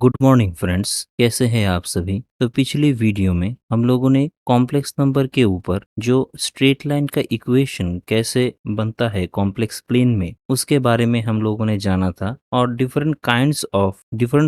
Good morning friends, कैसे हैं आप सभी। तो पिछली वीडियो में हम लोगों ने कॉम्प्लेक्स नंबर के ऊपर जो स्ट्रेट लाइन का इक्वेशन कैसे बनता है कॉम्प्लेक्स प्लेन में, उसके बारे में हम लोगों ने जाना था और different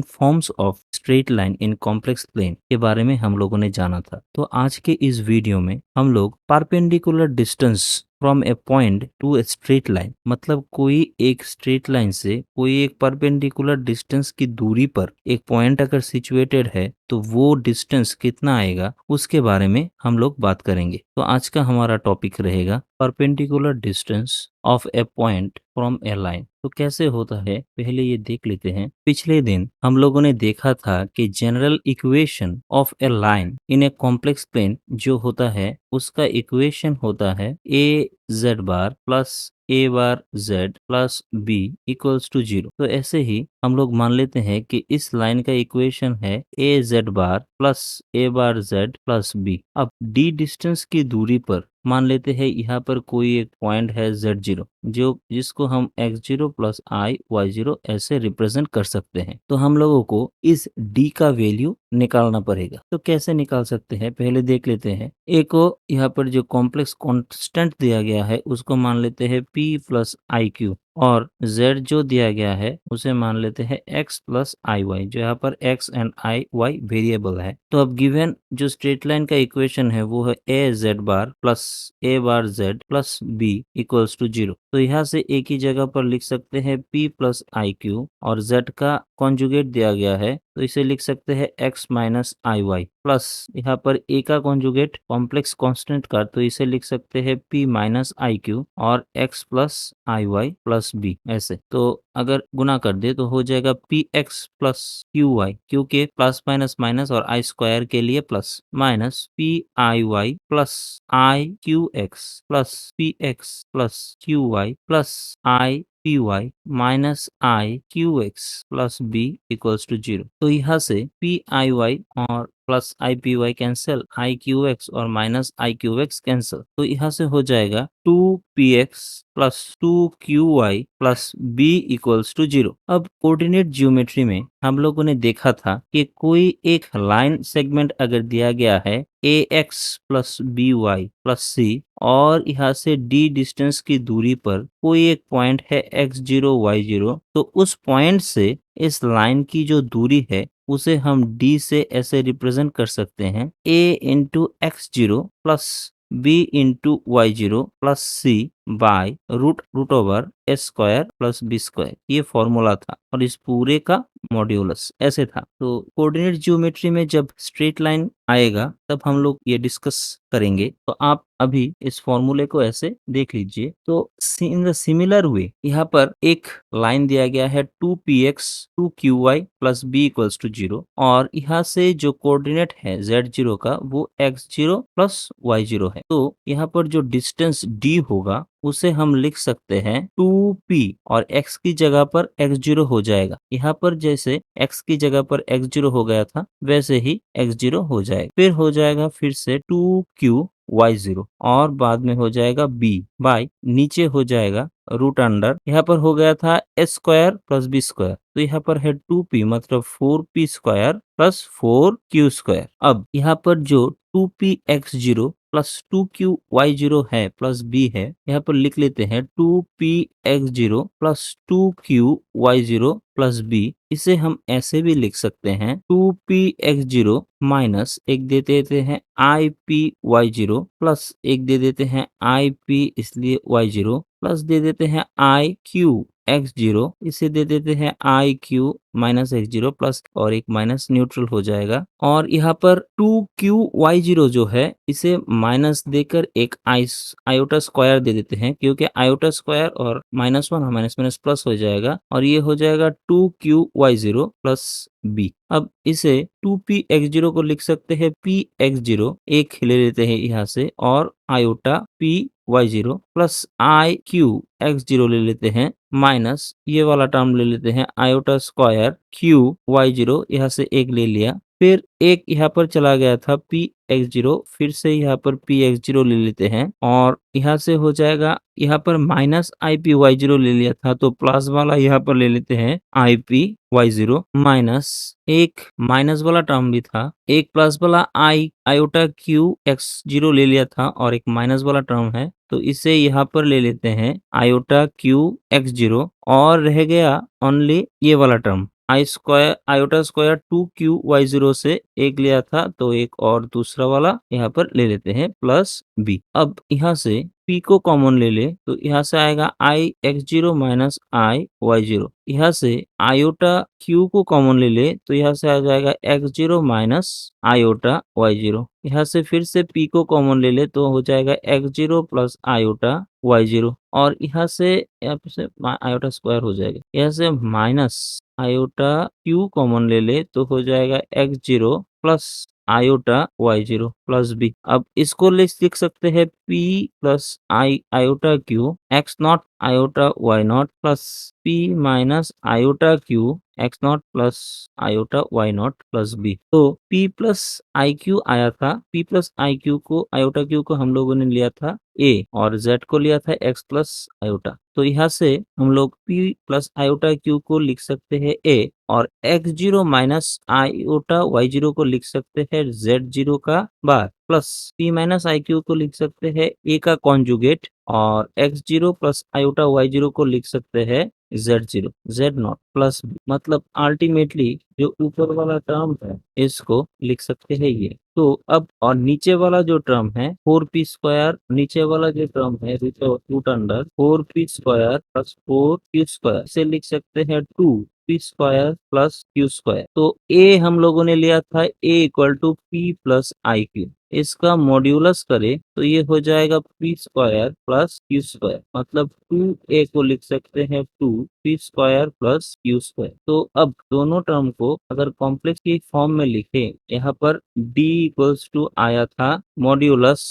forms of straight line in complex plane के बारे में हम लोगों ने जाना था। तो आज के इस वीडियो में हम लोग perpendicular distance from a point two a straight line, मतलब कोई एक स्ट्रेट लाइन से कोई एक परपेंडिकुलर डिस्टेंस की दूरी पर एक पॉइंट अगर सिचुएटेड है तो वो डिस्टेंस कितना आएगा उसके बारे में हम लोग बात करेंगे। तो आज का हमारा टॉपिक रहेगा perpendicular distance of A point from a line. तो कैसे होता है पहले ये देख लेते हैं। पिछले दिन हम लोगों ने देखा था कि general equation of a line in a complex plane जो होता है उसका इक्वेशन होता है A Z bar plus A bar Z plus B equals to 0। तो ऐसे ही हम लोग मान लेते हैं कि इस लाइन का इक्वेशन है A Z bar plus A bar Z plus B. अब डी डिस्टेंस की दूरी पर मान लेते हैं यहाँ पर कोई एक पॉइंट है z0 जो जिसको हम x0 प्लस आई y0 ऐसे रिप्रेजेंट कर सकते हैं। तो हम लोगों को इस d का वैल्यू निकालना पड़ेगा। तो कैसे निकाल सकते हैं पहले देख लेते हैं। एक को यहाँ पर जो कॉम्प्लेक्स कांस्टेंट दिया गया है उसको मान लेते हैं p प्लस आई क्यू, और z जो दिया गया है उसे मान लेते हैं x प्लस आई वाई, जो यहाँ पर x and I Y variable है। तो अब गिवन जो स्ट्रेट लाइन का इक्वेशन है वो है A Z bar plus A bar Z plus B equals to 0। तो यहाँ से एक ही जगह पर लिख सकते हैं p प्लस आई क्यू, और z का कॉन्जुगेट दिया गया है तो इसे लिख सकते हैं x माइनस आई वाई, प्लस यहाँ पर a का कॉन्जुगेट कॉम्प्लेक्स कांस्टेंट का तो इसे लिख सकते हैं p माइनस आई क्यू और x प्लस आई वाई प्लस b। ऐसे तो अगर गुना कर दे तो हो जाएगा P X plus Q Y, Q के प्लस माइनस माइनस और आई स्क्वायर के लिए plus, minus P I Y plus I Q X plus P X plus Q Y plus I P Y minus I Q X plus B equals to 0। तो यहाँ से P I Y और plus I P Y cancel, I Q X और minus I Q X cancel. तो यहाँ से हो जाएगा 2px plus 2qy plus b equals to 0। अब कोऑर्डिनेट ज्योमेट्री में हम लोगों ने देखा था कि कोई एक लाइन सेगमेंट अगर दिया गया है ax plus B Y plus c, और यहाँ से d डिस्टेंस की दूरी पर कोई एक पॉइंट है x0 y0, तो उस पॉइंट से इस लाइन की जो दूरी है उसे हम d से ऐसे रिप्रेजेंट कर सकते हैं a into x0 plus b into y0 plus c by root over A square plus B square. ये फॉर्मूला था और इस पूरे का मॉड्यूलस ऐसे था। तो कोऑर्डिनेट ज्योमेट्री में जब स्ट्रेट लाइन आएगा तब हम लोग ये डिस्कस करेंगे। तो आप अभी इस फॉर्मूले को ऐसे देख लीजिए। तो इन द सिमिलर वे यहाँ पर एक लाइन दिया गया है 2px 2qy plus b equals to 0, और यहाँ से जो कोऑर्डिनेट है z0 का वो x0 प्लस y0 है। तो यहाँ पर जो डिस्टेंस d होगा उसे हम लिख सकते हैं 2p, और x की जगह पर x0 हो जाएगा। यहाँ पर जैसे x की जगह पर x0 हो गया था वैसे ही x0 हो जाएगा, फिर हो जाएगा फिर से 2qy0, और बाद में हो जाएगा b बाय नीचे हो जाएगा रूट अंडर, यहाँ पर हो गया था ए स्क्वायर प्लस बी स्क्वायर, तो यहाँ पर है 2p मतलब 4p square plus 4q square. अब यहाँ पर जो 2px0 प्लस 2qy0 है प्लस b है, यहाँ पर लिख लेते हैं 2px0 plus 2qy0 plus b। इसे हम ऐसे भी लिख सकते हैं 2px0 माइनस एक दे देते हैं ipy0 प्लस एक दे देते हैं ip इसलिए y0 प्लस दे देते हैं आई क्यू x0, इसे दे देते हैं I Q minus x0 plus और एक माइनस न्यूट्रल हो जाएगा, और यहाँ पर 2qy0 जो है इसे माइनस देकर एक आयोटा स्क्वायर दे देते हैं, क्योंकि आयोटा स्क्वायर और minus one minus minus plus हो जाएगा, और ये हो जाएगा 2qy0 प्लस b। अब इसे 2px0 को लिख सकते हैं px0, एक ले लेते हैं यहाँ से, और iota py0 plus I Q x0 ले लेते हैं, माइनस ये वाला टर्म ले लेते हैं आयोटा स्क्वायर क्यू y0, यहाँ से एक ले लिया, फिर एक यहाँ पर चला गया था Px0, फिर से यहाँ पर Px0 ले लेते हैं और यहाँ से हो जाएगा, यहाँ पर माइनस IPy0 ले लिया था तो प्लस वाला यहाँ पर ले लेते हैं IPy0 माइनस एक माइनस वाला टर्म भी था, एक प्लस वाला आयोटा क्यू x0 ले लिया था और एक माइनस वाला टर्म है तो इसे यहाँ पर ले लेते हैं आयोटा क्यू x0 और रह गया ओनली ये वाला टर्म आयोटा स्क्वायर 2QY0 से एक लिया था तो एक और दूसरा वाला यहाँ पर ले लेते हैं प्लस b। अब यहाँ से p को कॉमन ले ले तो यहाँ से आएगा IX0 माइनस IY0। यहाँ से आयोटा q को कॉमन ले ले तो यहाँ से आ जाएगा x0 माइनस आयोटा y0। यहाँ से फिर से p को कॉमन ले ले तो हो जाएगा x0 प्लस आयोटा y0 और यहाँ से आयोटा स्क्वायर हो जाएगा, यहाँ से माइनस आयोटा क्यू कॉमन ले ले तो हो जाएगा x0 plus iota y0 plus b। अब इसको लिख सकते हैं p plus iota Q x not iota y not plus p minus iota Q x not plus iota y not plus b। तो p प्लस आई क्यू आया था, p plus I Q को iota Q को हम लोगों ने लिया था a और z को लिया था x प्लस आयोटा। तो यहाँ से हम लोग p प्लस आयोटा क्यू को लिख सकते हैं a और x0 माइनस आयोटा y0 को लिख सकते हैं z0 का bar plus p minus I Q को लिख सकते हैं a का कॉन्जुगेट और x0 प्लस आयोटा y0 को लिख सकते हैं z0 z not plus b। मतलब अल्टीमेटली जो ऊपर वाला टर्म है इसको लिख सकते हैं ये। तो अब और नीचे वाला जो टर्म है 4p स्क्वायर, नीचे वाला जो टर्म है root under 4p square plus 4q square, इसे लिख सकते हैं 2p square plus q square. तो a हम लोगों ने लिया था a equal to p plus I Q, इसका मॉड्यूलस करे तो ये हो जाएगा p square plus q square. मतलब 2a को लिख सकते हैं 2p square plus q square. तो अब दोनों टर्म को अगर कॉम्प्लेक्स की फॉर्म में लिखे, यहाँ पर d इक्वल्स टू आया था modulus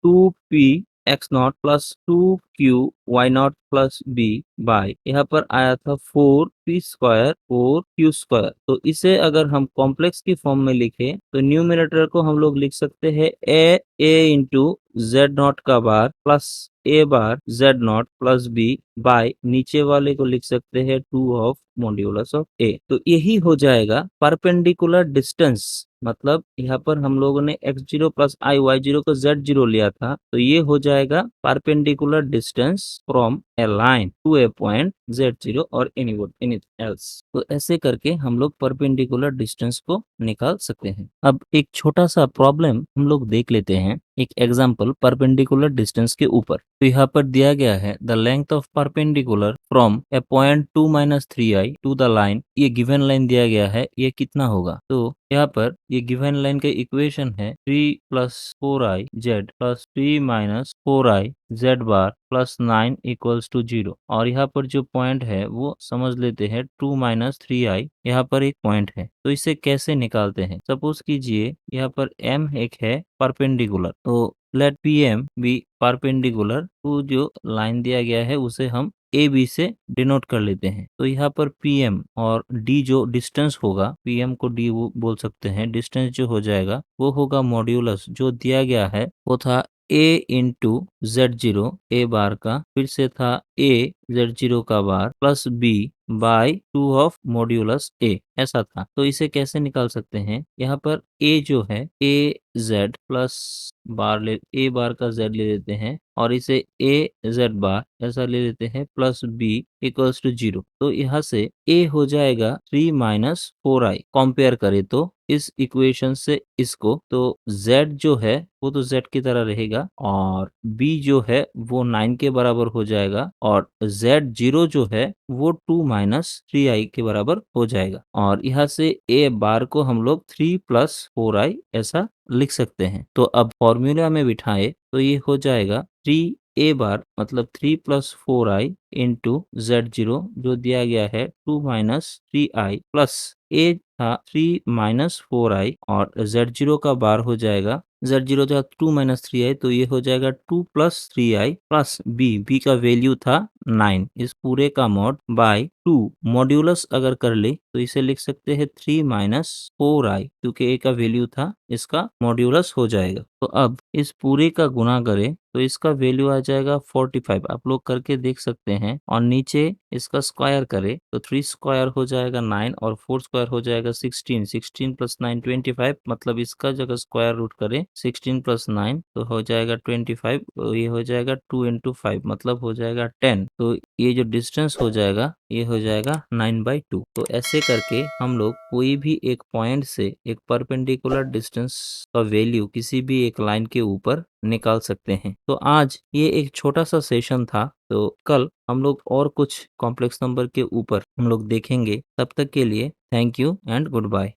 2p x not plus 2q y not plus b by यहाँ पर आया था 4p स्क्वायर 4q स्क्वायर। तो इसे अगर हम कॉम्प्लेक्स की फॉर्म में लिखे तो न्यूमरेटर को हम लोग लिख सकते हैं a इंटू z नॉट का bar plus a bar z not plus b by नीचे वाले को लिख सकते हैं 2 ऑफ मॉड्यूलस ऑफ a। तो यही हो जाएगा परपेंडिकुलर डिस्टेंस। मतलब यहाँ पर हम लोगों ने x0 प्लस y0 को z0 लिया था तो ये हो जाएगा perpendicular distance from a line to a point z0 और एनीथिंग एल्स। तो ऐसे करके हम लोग परपेंडिकुलर डिस्टेंस को निकाल सकते हैं। अब एक छोटा सा प्रॉब्लम हम लोग देख लेते हैं, एक एग्जांपल परपेंडिकुलर डिस्टेंस के ऊपर। तो यहाँ पर दिया गया है the length of perpendicular from a point 2 minus 3i to the line, ये गिवन लाइन दिया गया है, ये कितना होगा। तो यहाँ पर ये गिवन लाइन का इक्वेशन है 3 plus 4i z plus 3 minus 4i z bar plus 9 equals to 0। और यहाँ पर जो पॉइंट है वो समझ लेते हैं 2 माइनस 3i, यहाँ पर एक पॉइंट है। तो इसे कैसे निकालते हैं, सपोज कीजिए यहाँ पर m एक है परपेंडिकुलर, तो let pm be perpendicular to जो लाइन दिया गया है उसे हम ए बी से डिनोट कर लेते हैं। तो यहाँ पर pm और d जो डिस्टेंस होगा, pm को d वो बोल सकते हैं, डिस्टेंस जो हो जाएगा वो होगा मॉड्यूलस जो दिया गया है वो था a इंटू z0 a बार का, फिर से था a z0 का bar plus b by 2 of modulus a, ऐसा था। तो इसे कैसे निकाल सकते हैं, यहाँ पर a जो है a z प्लस बार ले a बार का z ले लेते हैं और इसे a z बार ऐसा ले लेते हैं प्लस b इक्वल्स टू 0। तो यहाँ से a हो जाएगा 3 माइनस 4i। कंपेयर करें तो इस इक्वेशन से इसको, तो z जो है वो तो z की तरह रहेगा और b जो है वो 9 के बराबर हो जाएगा और z0 जो है वो 2 माइनस 3i के बराबर हो जाएगा। और यहाँ से a बार को हम लोग 3 प्लस 4i ऐसा लिख सकते हैं। तो अब फॉर्मूला में बिठाए तो ये हो जाएगा 3a बार मतलब 3 प्लस 4i इंटू z0 जो दिया गया है 2 माइनस 3i प्लस a था 3 माइनस 4i और z0 का बार हो जाएगा z0 था 2 माइनस 3i तो ये हो जाएगा 2 प्लस 3i प्लस b का वैल्यू था 9 इस पूरे का मॉड बाय 2 मॉड्यूलस अगर कर ले तो इसे लिख सकते हैं 3 माइनस 4i, क्योंकि a का वैल्यू था, इसका मॉड्यूलस हो जाएगा। तो अब इस पूरे का गुना करें तो इसका वैल्यू आ जाएगा 45। आप लोग करके देख सकते हैं। और नीचे इसका स्क्वायर करें तो 3 स्क्वायर हो जाएगा 9 और 4 स्क्वायर हो जाएगा 16। 16 प्लस 9 25, मतलब इसका जगह स्क्वायर रूट करें 16 प्लस 9 तो हो जाएगा 25। ये हो जाएगा 2 इंटू 5, मतलब हो जाएगा 10। तो ये जो डिस्टेंस हो जाएगा ये हो जाएगा 9/2। तो ऐसे करके हम लोग कोई भी एक पॉइंट से एक परपेंडिकुलर डिस्टेंस का वैल्यू किसी भी एक लाइन के ऊपर निकाल सकते हैं। तो आज ये एक छोटा सा सेशन था, तो कल हम लोग और कुछ कॉम्प्लेक्स नंबर के ऊपर हम लोग देखेंगे। तब तक के लिए thank you and good bye.